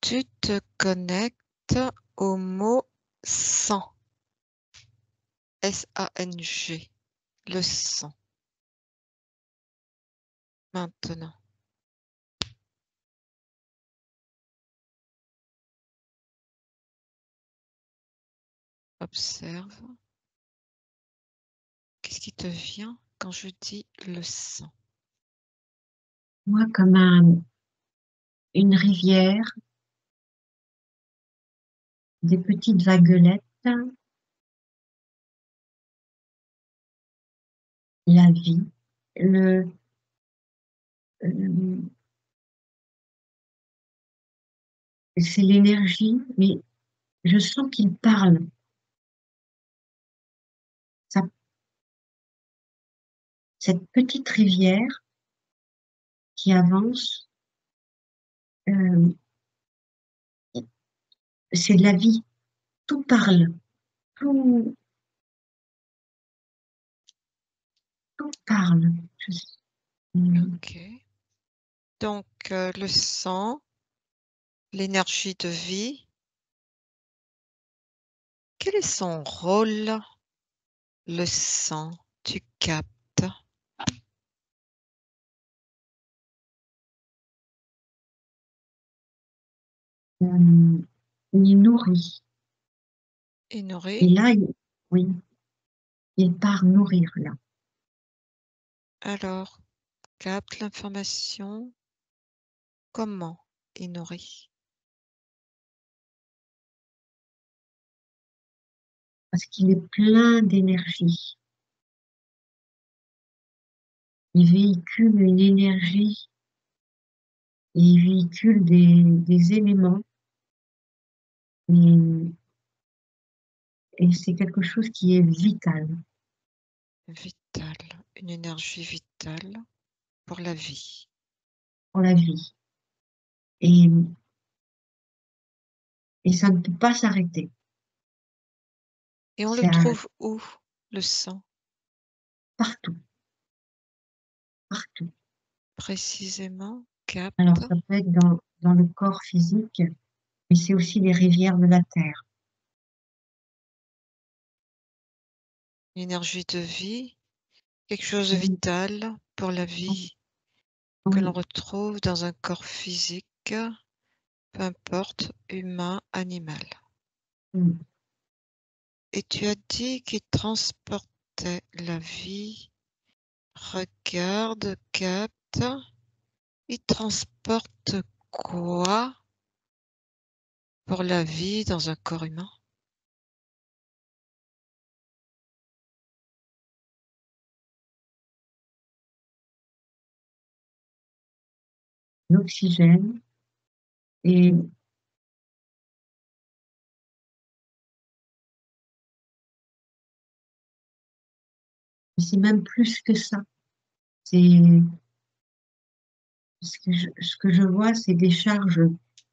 Tu te connectes au mot sang, S-A-N-G, le sang. Maintenant, observe. Qu'est-ce qui te vient quand je dis le sang? Moi, comme une rivière, des petites vaguelettes, la vie, le, euh, c'est l'énergie, mais je sens qu'il parle. Ça- cette petite rivière qui avance, euh, c'est de la vie. Tout parle, tout, tout parle. Ok. Donc, le sang, l'énergie de vie. Quel est son rôle, le sang? Tu captes. Il nourrit. Il Et nourrit. là, oui, il part nourrir là. Alors, capte l'information. Comment il nourrit? Parce qu'il est plein d'énergie. Il véhicule une énergie et il véhicule des éléments et, et c'est quelque chose qui est vital Vital, une énergie vitale pour la vie. pour la vie. Et, et ça ne peut pas s'arrêter. Et on le C'est trouve où, le sang, partout, partout. précisément? Alors Capte ça peut être dans le corps physique, mais c'est aussi les rivières de la terre. l'énergie de vie, quelque chose de Oui, vital pour la oui, vie que l'on oui. retrouve dans un corps physique, peu importe, humain, animal. Oui. Et tu as dit qu'il transportait la vie. Regarde, capte. Il transporte quoi pour la vie dans un corps humain? L'oxygène et c'est même plus que ça. C'est ce que je vois, c'est des charges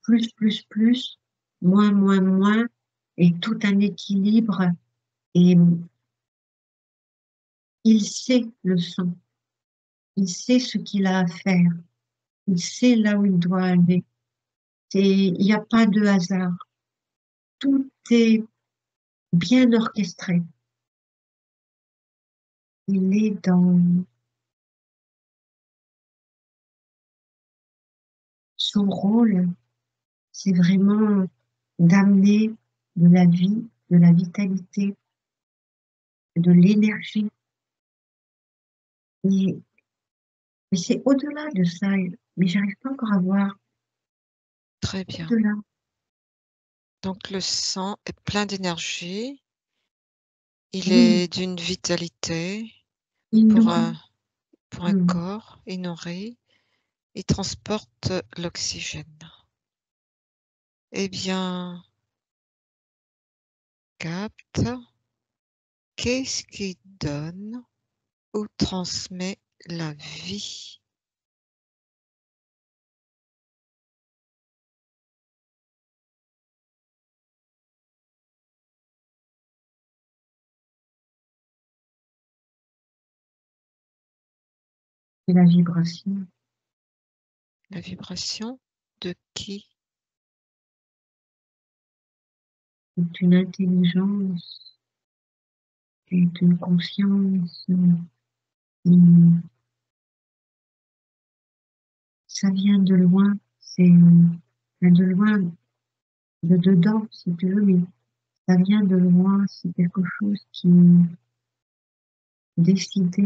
plus, moins, et tout un équilibre. Et il sait le sang, il sait ce qu'il a à faire, il sait là où il doit aller. Il n'y a pas de hasard, tout est bien orchestré. Il est dans son rôle, c'est vraiment d'amener de la vie, de la vitalité, de l'énergie. Mais, mais c'est au-delà de ça, mais j'arrive pas encore à voir Très bien. au-delà. Donc le sang est plein d'énergie, il Oui, est d'une vitalité il pour nourrit. un Mmh. corps, il nourrit, il transporte l'oxygène. Eh bien, capte, qu'est-ce qui donne ou transmet la vie? C'est la vibration La vibration de qui? c'est une intelligence, c'est une conscience. Ça vient de loin, vient de loin, de dedans, si tu veux, mais ça vient de loin, c'est quelque chose qui est décidé.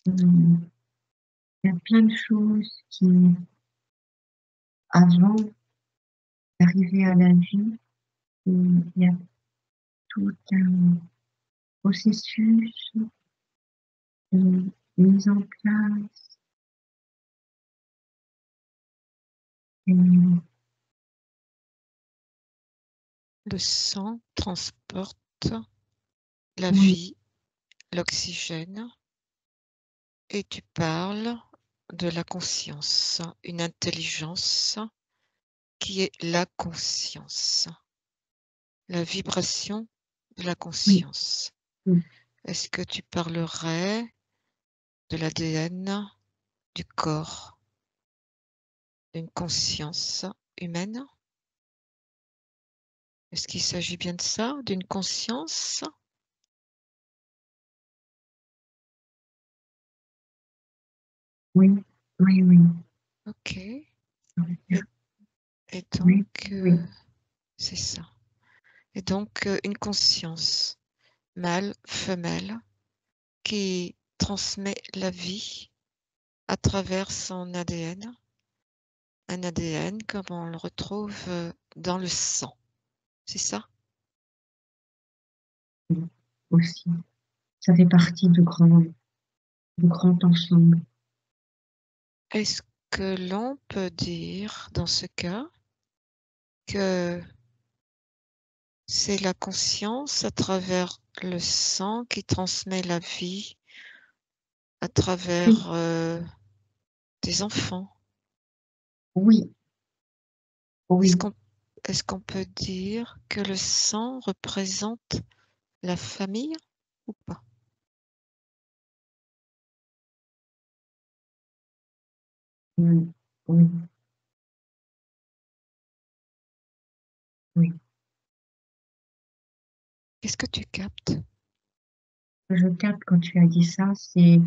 Il y a plein de choses qui, avant d'arriver à la vie, il y a tout un processus de mise en place. Et Le sang transporte la oui, vie, l'oxygène, et tu parles de la conscience, une intelligence qui est la conscience, la vibration de la oui, conscience. oui, Est-ce que tu parlerais de l'ADN du corps, d'une conscience humaine? Est-ce qu'il s'agit bien de ça, d'une conscience? oui, oui, oui, OK. oui, Et oui, donc, oui, c'est ça. Et donc, une conscience mâle, femelle, qui transmet la vie à travers son ADN, un ADN comme on le retrouve dans le sang, c'est ça? oui, aussi. Ça fait partie de grands ensemble. Est-ce que l'on peut dire dans ce cas que c'est la conscience à travers le sang qui transmet la vie à Oui, travers des enfants? oui, Est-ce oui, qu'on est-ce qu'on peut dire que le sang représente la famille ou pas? oui, oui, oui. Qu'est-ce que tu captes? Ce que je capte quand tu as dit ça, c'est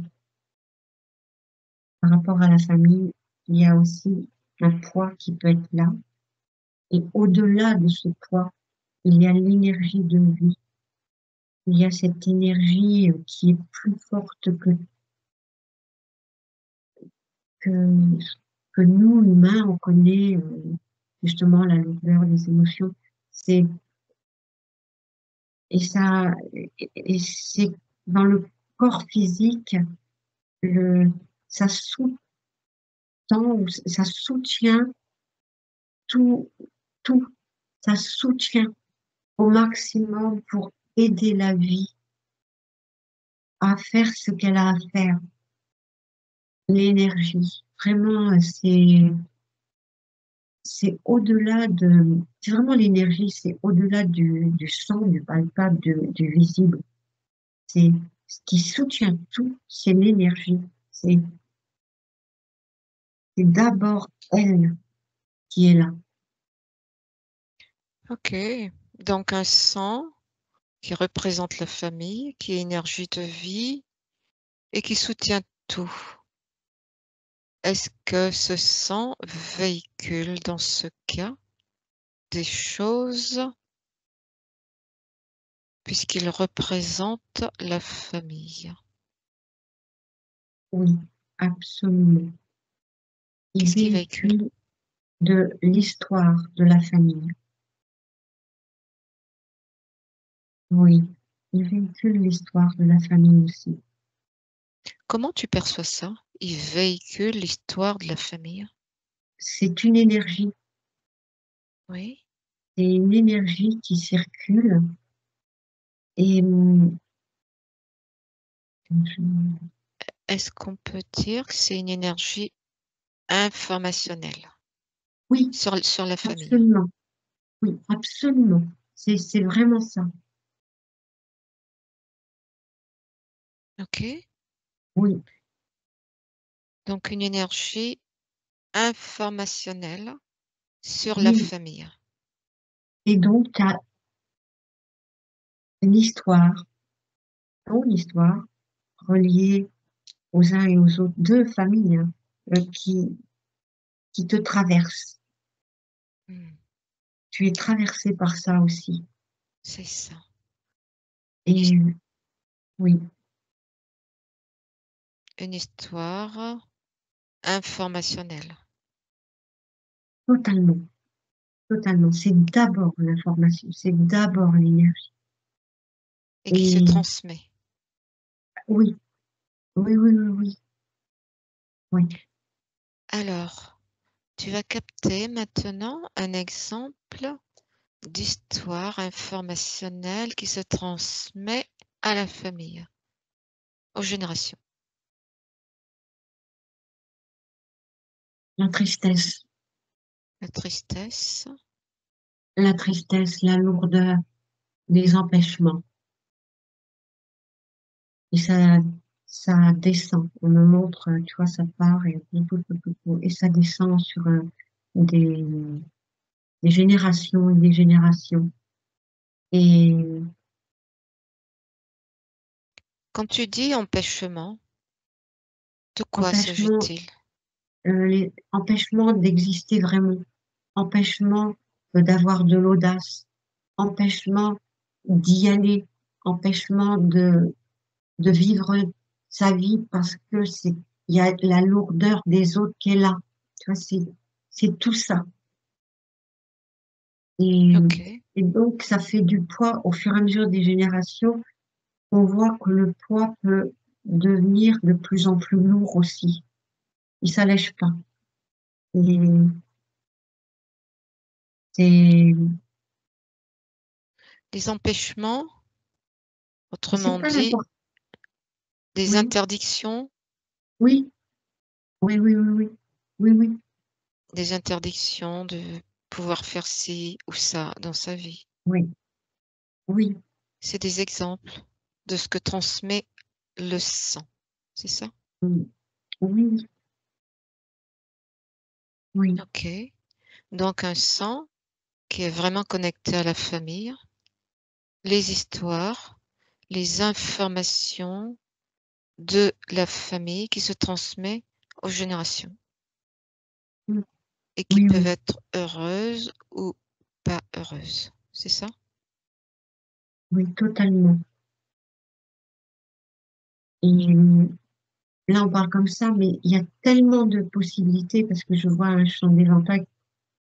par rapport à la famille, il y a aussi un poids qui peut être là. Et au-delà de ce poids, il y a l'énergie de vie. Il y a cette énergie qui est plus forte que, que nous, humains, on connaît justement la lourdeur des émotions. C'est, et ça, et c'est dans le corps physique, le, ça sous-tend, ou ça soutient tout, tout, ça soutient au maximum pour aider la vie à faire ce qu'elle a à faire. L'énergie, vraiment, c'est au-delà de, c'est vraiment l'énergie, c'est au-delà du sang, du palpable, du visible. C'est ce qui soutient tout, c'est l'énergie. C'est c'est d'abord elle qui est là. OK, donc un sang qui représente la famille, qui est énergie de vie et qui soutient tout. Est-ce que ce sang véhicule dans ce cas des choses puisqu'il représente la famille? Oui, absolument. Il Qu'est-ce qu'il véhicule? véhicule de l'histoire de la famille. Oui, il véhicule l'histoire de la famille aussi. Comment tu perçois ça? Il véhicule l'histoire de la famille? C'est une énergie, Oui. c'est une énergie qui circule et je- Est-ce qu'on peut dire que c'est une énergie informationnelle oui, sur la famille? absolument, oui, absolument. C'est vraiment ça. OK. Oui, Donc une énergie informationnelle sur la oui, famille. Et donc, tu as une histoire, ton histoire, reliée aux uns et aux autres, deux familles hein, qui te traversent. Hmm, Tu es traversé par ça aussi. c'est ça. Et oui, Une histoire informationnelle. totalement, totalement. C'est d'abord l'information, c'est d'abord l'énergie. Et qui se Et transmet. oui, oui, oui, oui, oui, oui. Alors, tu vas capter maintenant un exemple d'histoire informationnelle qui se transmet à la famille, aux générations. La tristesse, La tristesse, la lourdeur, les empêchements. Et ça descend. On me montre, tu vois, ça part et ça descend sur des, des générations et des générations. Et quand tu dis empêchement, de quoi empêchement, s'agit-il? empêchement d'exister vraiment, empêchement d'avoir de l'audace, empêchement d'y aller, empêchement de vivre sa vie parce que il y a la lourdeur des autres qui est là. Tu vois, c'est tout ça. Et, Ok. et donc, ça fait du poids au fur et à mesure des générations. On voit que le poids peut devenir de plus en plus lourd aussi. Il s'allège pas. Et c'est, Les empêchements, c'est autrement pas dit, n'importe. des Oui, interdictions, oui, oui, oui, oui, oui, oui, oui, des interdictions de pouvoir faire ci ou ça dans sa vie. oui, oui, C'est des exemples de ce que transmet le sang. C'est ça? oui, oui, oui, Ok. Donc un sang qui est vraiment connecté à la famille, les histoires, les informations de la famille qui se transmet aux générations et qui oui, peuvent oui, être heureuses ou pas heureuses. C'est ça? oui, totalement. Et là, on parle comme ça, mais il y a tellement de possibilités parce que je vois un champ d'éventail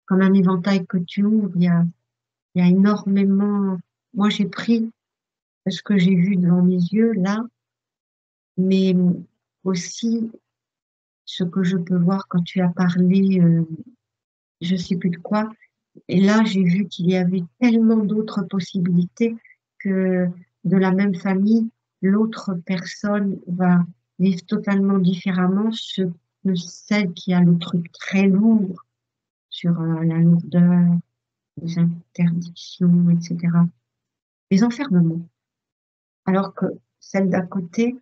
comme un éventail que tu ouvres. Il y a énormément. Moi, j'ai pris ce que j'ai vu devant mes yeux là, mais aussi ce que je peux voir quand tu as parlé, je sais plus de quoi. Et là, j'ai vu qu'il y avait tellement d'autres possibilités que de la même famille, l'autre personne va vivre totalement différemment ce que celle qui a le truc très lourd sur la lourdeur, les interdictions, etc. Les enfermements. Alors que celle d'à côté,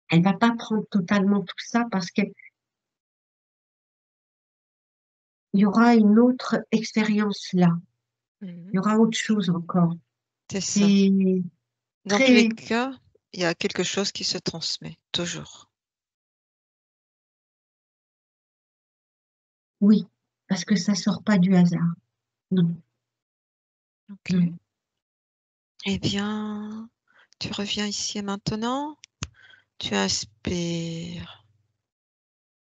elle va pas prendre totalement tout ça parce qu'il y aura une autre expérience là. Il Mhm. y aura autre chose encore. C'est ça. C'est Dans tous les très, cas, il y a quelque chose qui se transmet, toujours. oui, parce que ça sort pas du hasard. Non, Ok. non. Eh bien, tu reviens ici et maintenant, tu inspires,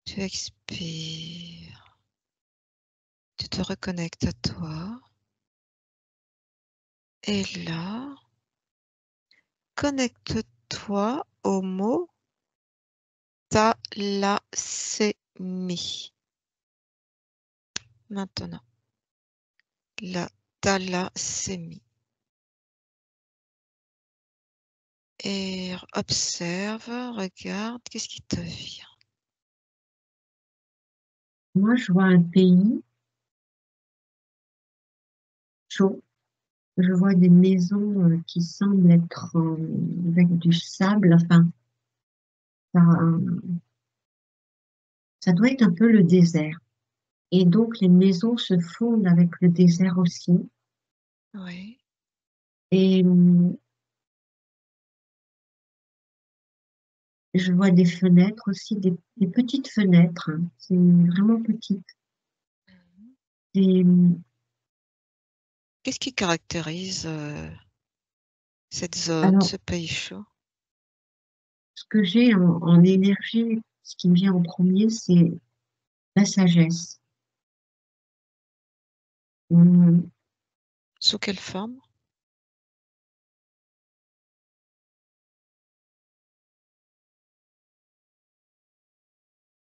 tu expires, tu te reconnectes à toi. Et là, connecte-toi au mot thalassémie. Maintenant, la thalassémie. Et observe, regarde, qu'est-ce qui te vient? Moi, je vois un pays chaud. Je vois des maisons qui semblent être avec du sable. Enfin, ça, ça doit être un peu le désert. Et donc, les maisons se fondent avec le désert aussi. Oui. Et je vois des fenêtres aussi, des petites fenêtres, hein. C'est vraiment petite. Mmh. Et Qu'est-ce qui caractérise, cette zone, alors, ce pays chaud? ce que j'ai en énergie, ce qui me vient en premier, c'est la sagesse. Mmh, Sous quelle forme?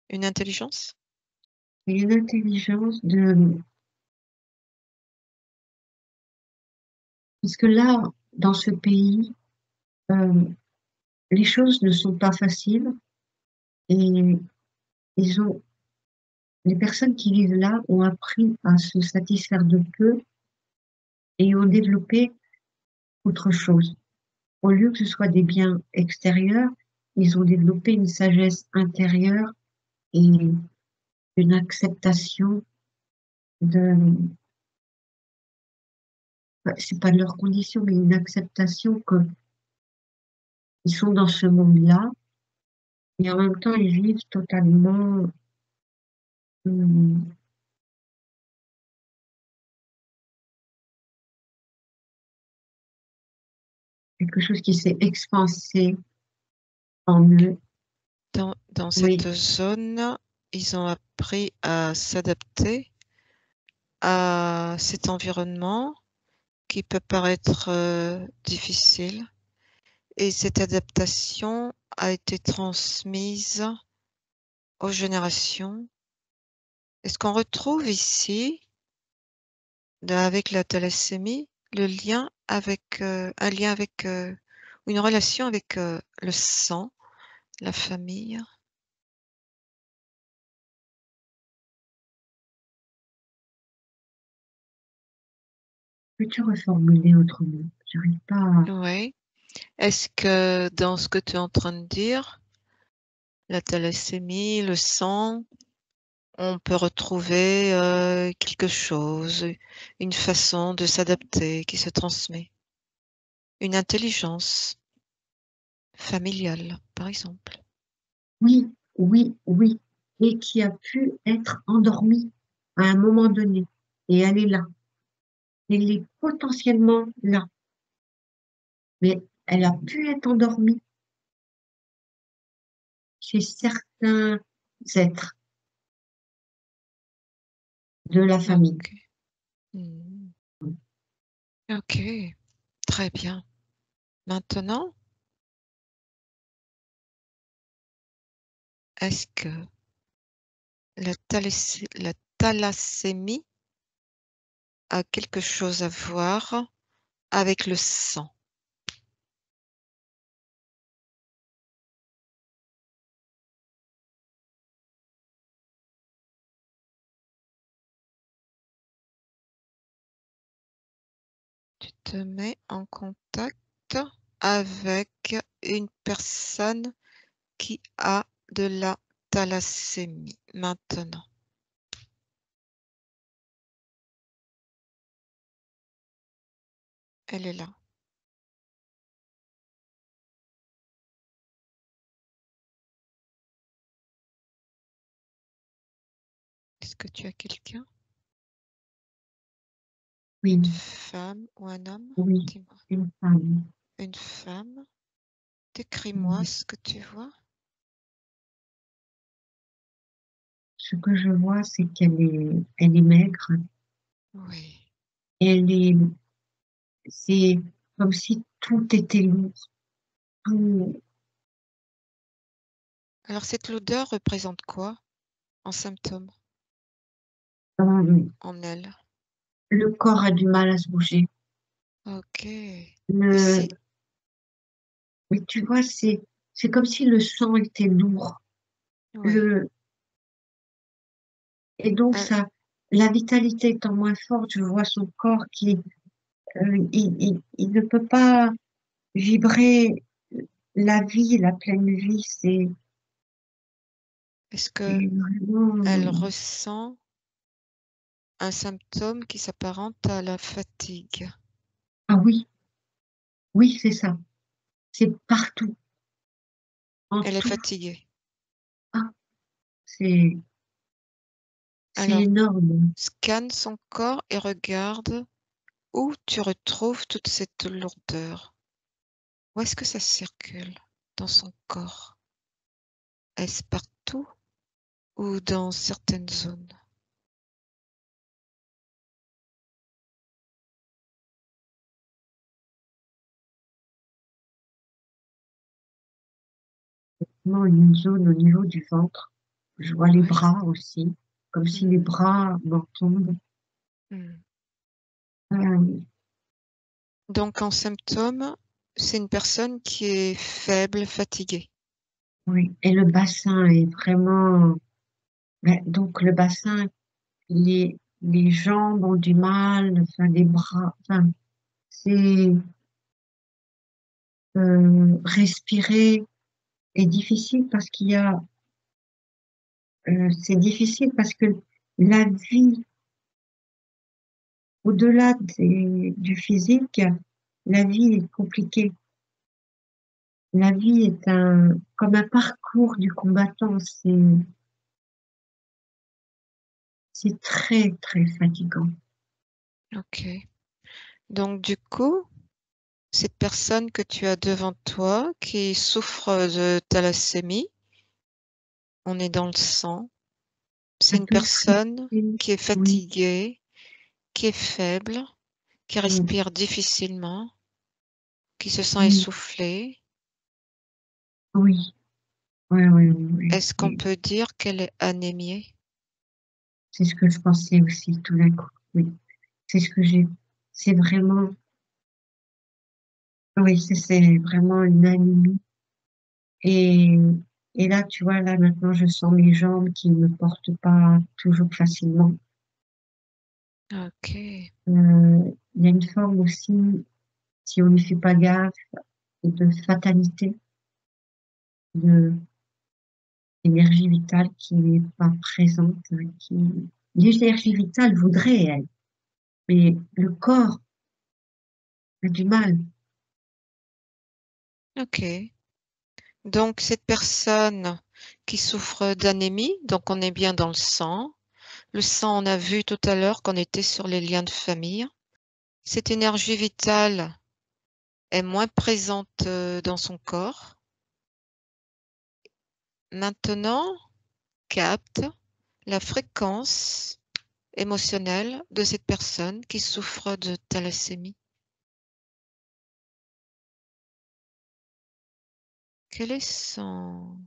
Une intelligence? et une intelligence de parce que là, dans ce pays, hem, les choses ne sont pas faciles et ils ont les personnes qui vivent là ont appris à se satisfaire de peu et ont développé autre chose. Au lieu que ce soit des biens extérieurs, ils ont développé une sagesse intérieure et une acceptation de bah, c'est pas de leurs conditions, mais une acceptation qu'ils sont dans ce monde-là et en même temps ils vivent totalement, mmh, quelque chose qui s'est expansé en eux. Dans Oui, cette zone, ils ont appris à s'adapter à cet environnement qui peut paraître, difficile et cette adaptation a été transmise aux générations. Est-ce qu'on retrouve ici, avec la thalassémie, le lien avec, un lien avec, ou une relation avec, le sang, la famille? peux-tu reformuler autrement? J'arrive pas à Oui. Est-ce que dans ce que tu es en train de dire, la thalassémie, le sang, on peut retrouver, quelque chose, une façon de s'adapter qui se transmet? Une intelligence familiale, par exemple? oui, oui, oui et qui a pu être endormie à un moment donné et elle est là. Elle est potentiellement là, mais elle a pu être endormie chez certains êtres de la famille. OK. Mmh. OK, très bien. Maintenant, est-ce que la thalassémie a quelque chose à voir avec le sang? Tu te mets en contact avec une personne qui a de la thalassémie maintenant. Elle est là. Est-ce que tu as quelqu'un? Oui, Une femme ou un homme? oui, Dis-moi. une femme. Une femme? Décris-moi Mmh, ce que tu vois. ce que je vois, c'est qu'elle est maigre, Oui. elle est c'est comme si tout était lourd, tout, Alors cette odeur représente quoi en symptôme hem, en elle? le corps a du mal à se bouger. OK. Et Le si mais tu vois, c'est comme si le sang était lourd. oui, Le et donc heu, ça la vitalité étant moins forte, je vois son corps qui, il ne peut pas vibrer la vie, la pleine vie, est-ce qu'elle c'est vraiment ressent un symptôme qui s'apparente à la fatigue? Ah oui, oui, c'est ça. C'est partout, en Elle est tout. fatiguée. Ah, c'est Alors, énorme. scanne son corps et regarde où tu retrouves toute cette lourdeur. Où est-ce que ça circule dans son corps? Est-ce partout ou dans certaines zones? Vraiment une zone au niveau du ventre. Je vois les Oui. bras aussi, comme si les bras m'en tombent. Mmh. Euh, Donc en symptôme, c'est une personne qui est faible, fatiguée. oui, et le bassin est vraiment, donc le bassin, les jambes ont du mal, enfin les bras, enfin c'est respirer est difficile parce qu'il y a, c'est difficile parce que la vie, au-delà du physique, la vie est compliquée. La vie est comme un parcours du combattant. C'est très, très fatigant. OK. Donc du coup, cette personne que tu as devant toi qui souffre de thalassémie, on est dans le sang, c'est Un une peu personne frustré. qui est Oui, fatiguée, qui est faible, qui oui, respire difficilement, qui se sent oui, essoufflée. oui, oui, oui, oui, Est-ce qu'on peut dire qu'elle est anémiée? c'est ce que je pensais aussi tout d'un coup. Oui, c'est ce que c'est vraiment, oui, c'est vraiment une anémie. Et, et là, tu vois, là, maintenant, je sens mes jambes qui ne portent pas toujours facilement. OK. Il y a une forme aussi, si on n'y fait pas gaffe, de fatalité, de l'énergie vitale qui n'est pas présente, l'énergie vitale voudrait, elle, mais le corps a du mal. OK. Donc cette personne qui souffre d'anémie, donc on est bien dans le sang. Le sang, on a vu tout à l'heure qu'on était sur les liens de famille. Cette énergie vitale est moins présente, dans son corps. Maintenant, capte la fréquence émotionnelle de cette personne qui souffre de thalassémie. Quelle est son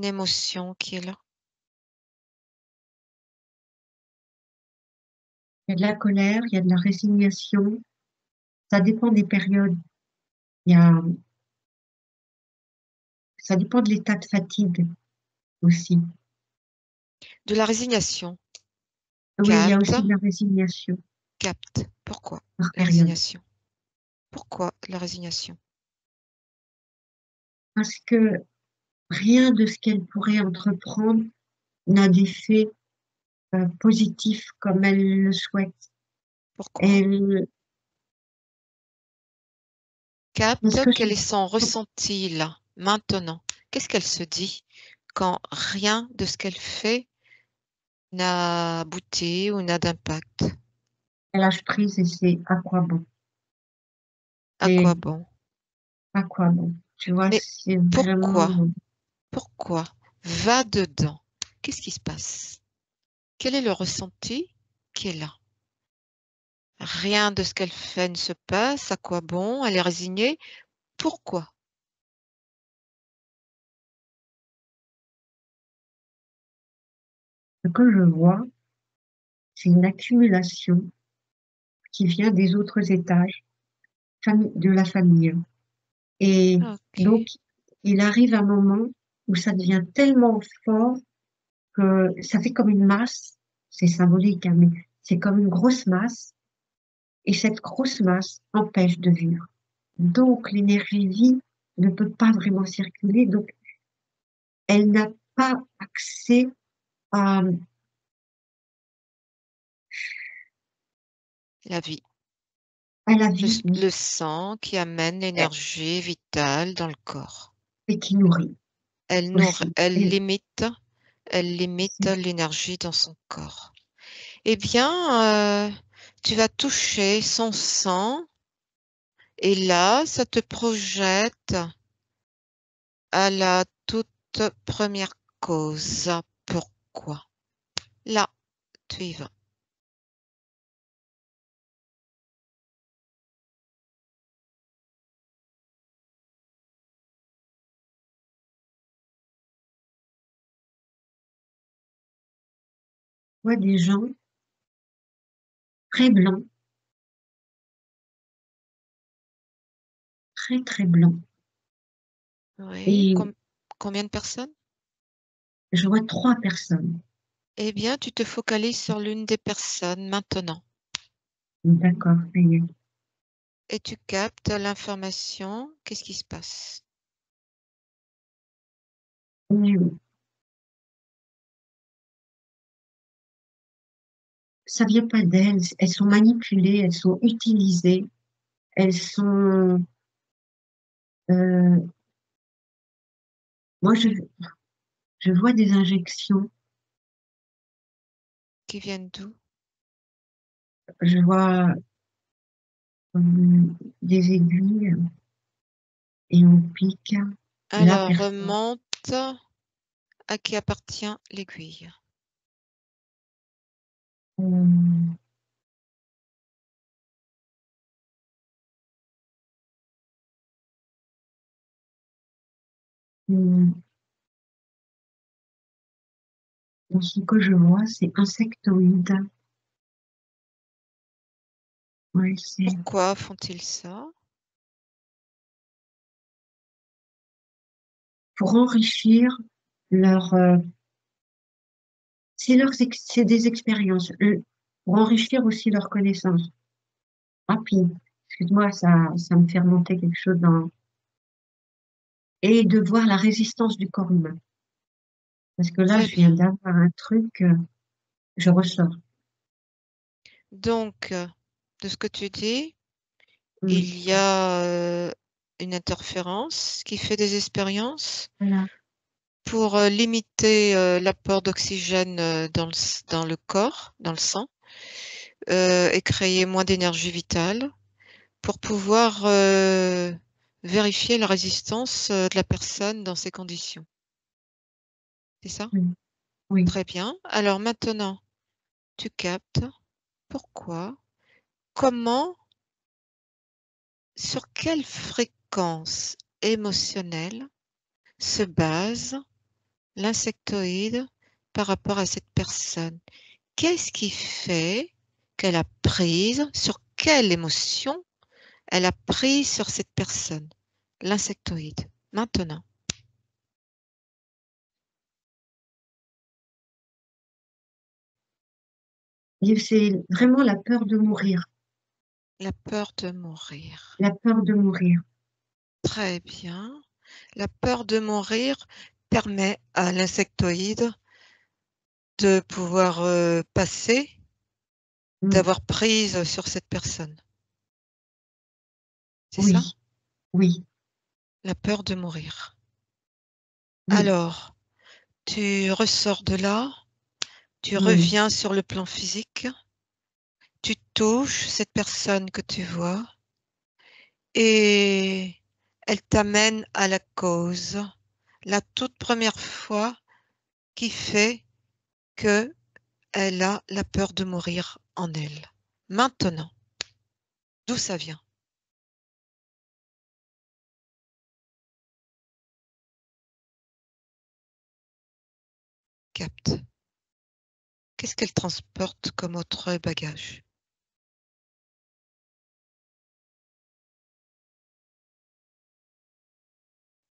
émotion qui est là? Il y a de la colère, il y a de la résignation, ça dépend des périodes. Il y a, ça dépend de l'état de fatigue aussi. De la résignation. Oui, il y a Capte, aussi de la résignation capte. Pourquoi par la période. résignation? Pourquoi la résignation? Parce que rien de ce qu'elle pourrait entreprendre n'a d'effet positif comme elle le souhaite. Pourquoi? Elle, parce Capte que quel est son ressenti là, maintenant. Qu'est-ce qu'elle se dit quand rien de ce qu'elle fait n'a abouti ou n'a d'impact? elle lâche prise et c'est à quoi bon? À quoi Et bon? à quoi bon? Tu vois, Mais c'est pourquoi? vraiment, Pourquoi? Va dedans. Qu'est-ce qui se passe? Quel est le ressenti qui est là? Rien de ce qu'elle fait ne se passe. À quoi bon? Elle est résignée. Pourquoi? ce que je vois, c'est une accumulation qui vient des autres étages de la famille. Et donc, OK. il arrive un moment où ça devient tellement fort que ça fait comme une masse. C'est symbolique, hein, mais c'est comme une grosse masse. Et cette grosse masse empêche de vivre. Donc, l'énergie vie ne peut pas vraiment circuler. Donc, elle n'a pas accès à, La vie. À la vie, oui. Le sang qui amène l'énergie vitale dans le corps. Et qui nourrit aussi. Elle Et limite aussi. l'énergie dans son corps. Eh bien, tu vas toucher son sang et là, ça te projette à la toute première cause. Pourquoi? Là, tu y vas. Je vois des gens très blancs, très, très blancs. Oui. Et Combien de personnes? je vois 3 personnes. Eh bien, tu te focalises sur l'une des personnes maintenant D'accord, ça y est. et tu captes l'information. Qu'est-ce qui se passe? Et ça vient pas d'elles, elles sont manipulées, elles sont utilisées, elles sont, heu, moi je vois des injections, Qui viennent d'où? je vois, des aiguilles et on pique la Alors, personne. remonte à qui appartient l'aiguille. Hem, mmh, dans ce que je vois, c'est insectoïde. Ouais, c'est Pourquoi font-ils ça? pour enrichir leur, c'est des expériences, pour enrichir aussi leurs connaissances. Ah puis, excuse-moi, ça me fait remonter quelque chose dans et de voir la résistance du corps humain. Parce que là, Très je viens bien. d'avoir un truc, je ressors. Donc, de ce que tu dis, Mmh, il y a une interférence qui fait des expériences voilà, pour limiter l'apport d'oxygène dans le corps, dans le sang, et créer moins d'énergie vitale pour pouvoir vérifier la résistance de la personne dans ces conditions. C'est ça? oui, oui. Très bien. Alors maintenant, tu captes pourquoi, comment, sur quelle fréquence émotionnelle se base l'insectoïde par rapport à cette personne. Qu'est-ce qui fait qu'elle a prise, sur quelle émotion elle a prise sur cette personne? L'insectoïde. Maintenant, Et c'est vraiment la peur de mourir, la peur de mourir. la peur de mourir. Très bien. La peur de mourir permet à l'insectoïde de pouvoir passer, Mmh, d'avoir prise sur cette personne. C'est ça? oui, oui, La peur de mourir. oui, Alors, tu ressors de là, tu oui, reviens sur le plan physique, tu touches cette personne que tu vois et elle t'amène à la cause, la toute première fois qui fait que elle a la peur de mourir en elle. Maintenant, d'où ça vient? Capte. Qu'est-ce qu'elle transporte comme autre bagage?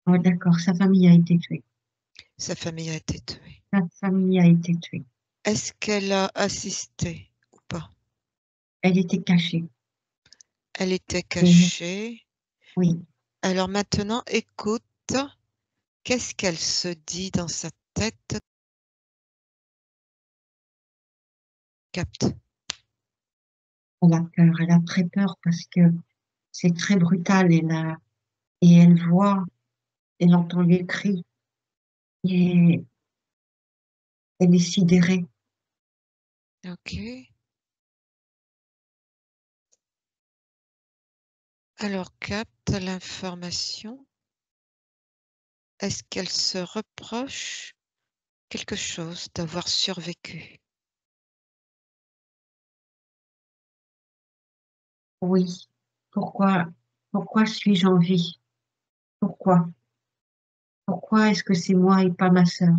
oh d'accord, sa famille a été tuée. Sa famille a été tuée. Sa famille a été tuée. Est-ce qu'elle a assisté ou pas? Elle était cachée. Elle était Et cachée. oui, Alors maintenant, écoute, qu'est-ce qu'elle se dit dans sa tête? Capte. Elle a peur, elle a très peur parce que c'est très brutal et elle voit, elle entend les cris et elle est sidérée. OK. Alors capte l'information. Est-ce qu'elle se reproche quelque chose d'avoir survécu? Oui, pourquoi pourquoi suis-je en vie? Pourquoi? Pourquoi est-ce que c'est moi et pas ma sœur?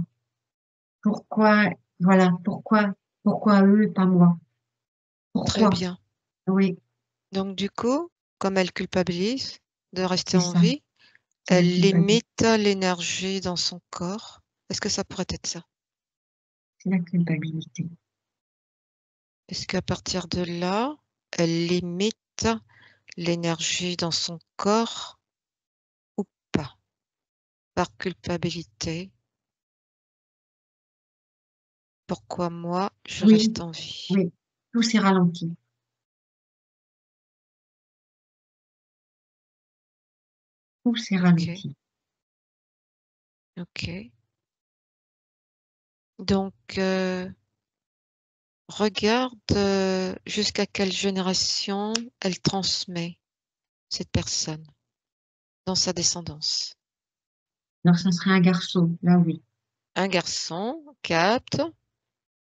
Pourquoi voilà, pourquoi eux et pas moi? Très Pourquoi? bien. Oui, Donc du coup, comme elle culpabilise de rester c'est en ça, vie, c'est la elle culpabilité, limite l'énergie dans son corps. Est-ce que ça pourrait être ça? c'est la culpabilité. Est-ce qu'à partir de là, elle limite l'énergie dans son corps ou pas? Par culpabilité, pourquoi moi je Oui, reste en vie? oui, tout s'est ralenti, tout s'est OK, ralenti. OK. Donc, regarde, jusqu'à quelle génération elle transmet, cette personne, dans sa descendance. Alors ça serait un garçon, là oui. Un garçon capte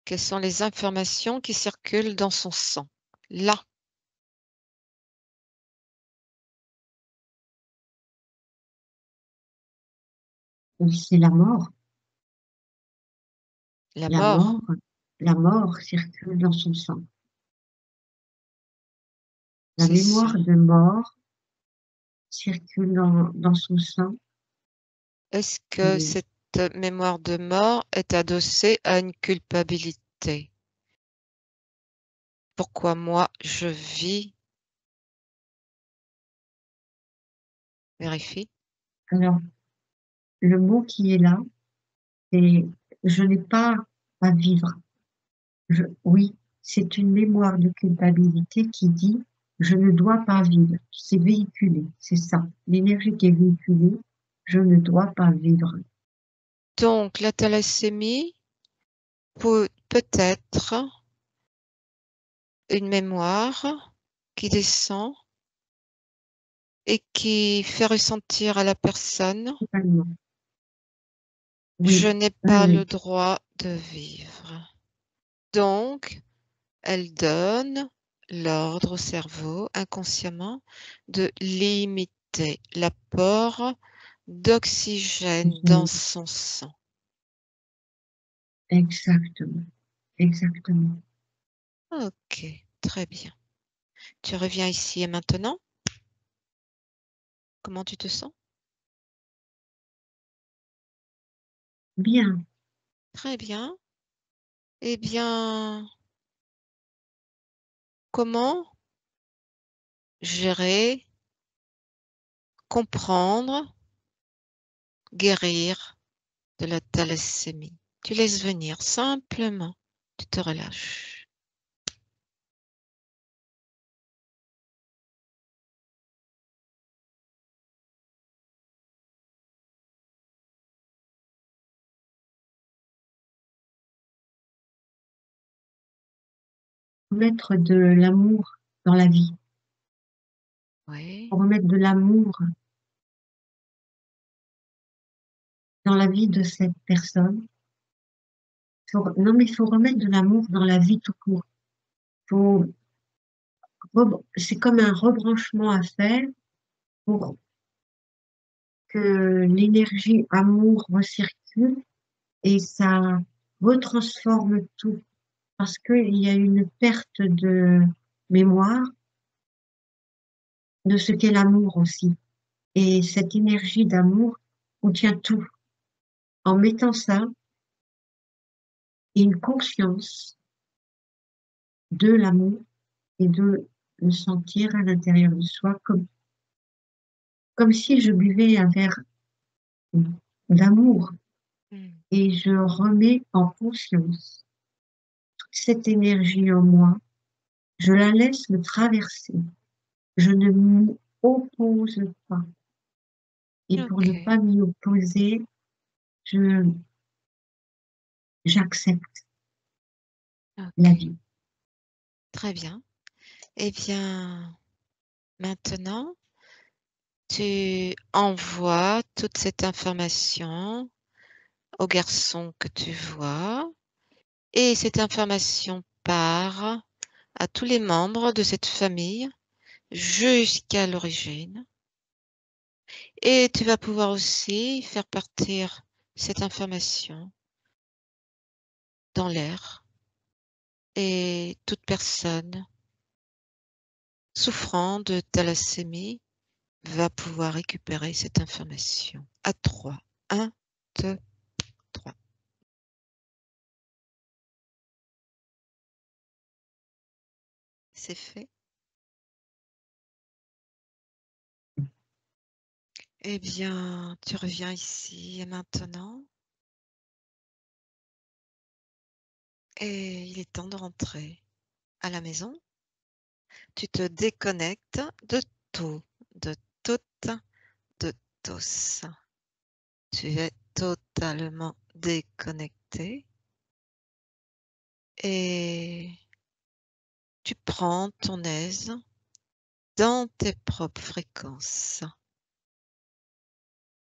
quelles sont les informations qui circulent dans son sang. Là, Oui, c'est la mort. la La mort, mort la mort circule dans son sang. La c'est mémoire ça. de mort circule dans son sang Est-ce que et cette mémoire de mort est adossée à une culpabilité? Pourquoi moi je vis? Vérifie. alors le mot qui est là, c'est: «Je n'ai pas à vivre». Oui, c'est une mémoire de culpabilité qui dit: «Je ne dois pas vivre». C'est véhiculé, c'est ça. L'énergie qui est véhiculée: «Je ne dois pas vivre». Donc la thalassémie peut-être une mémoire qui descend et qui fait ressentir à la personne: Totalement. «Je Oui, n'ai oui, pas le oui, droit de vivre». Donc elle donne l'ordre au cerveau, inconsciemment, de limiter l'apport d'oxygène dans son sang. exactement, exactement. OK, très bien. Tu reviens ici et maintenant? Comment tu te sens? Bien, Très bien. Eh bien, comment gérer, comprendre, guérir de la thalassémie? Tu laisses venir simplement, tu te relâches. mettre de l'amour dans la vie, Oui, remettre de l'amour dans la vie de cette personne. Non, mais il faut remettre de l'amour dans la vie tout court. Faut c'est comme un rebranchement à faire pour que l'énergie amour recircule et ça retransforme tout. Parce qu'il y a une perte de mémoire de ce qu'est l'amour aussi. Et cette énergie d'amour contient tout. En mettant ça et une conscience de l'amour et de le sentir à l'intérieur de soi comme si je buvais un verre d'amour mmh, et je remets en conscience toute cette énergie en moi Je la laisse me traverser. Je ne m'y oppose pas. Et pour ne Ok, pas m'y opposer, je j'accepte la ok. vie. Très bien. Eh bien, maintenant, tu envoies toute cette information au garçon que tu vois et cette information part à tous les membres de cette famille jusqu'à l'origine. Et tu vas pouvoir aussi faire partir cette information dans l'air et toute personne souffrant de thalassémie va pouvoir récupérer cette information. À 3. 1, 2, 3. C'est fait. Eh bien, tu reviens ici et maintenant. Et il est temps de rentrer à la maison. Tu te déconnectes de tout, de toutes, de tous. Tu es totalement déconnecté et tu prends ton aise dans tes propres fréquences.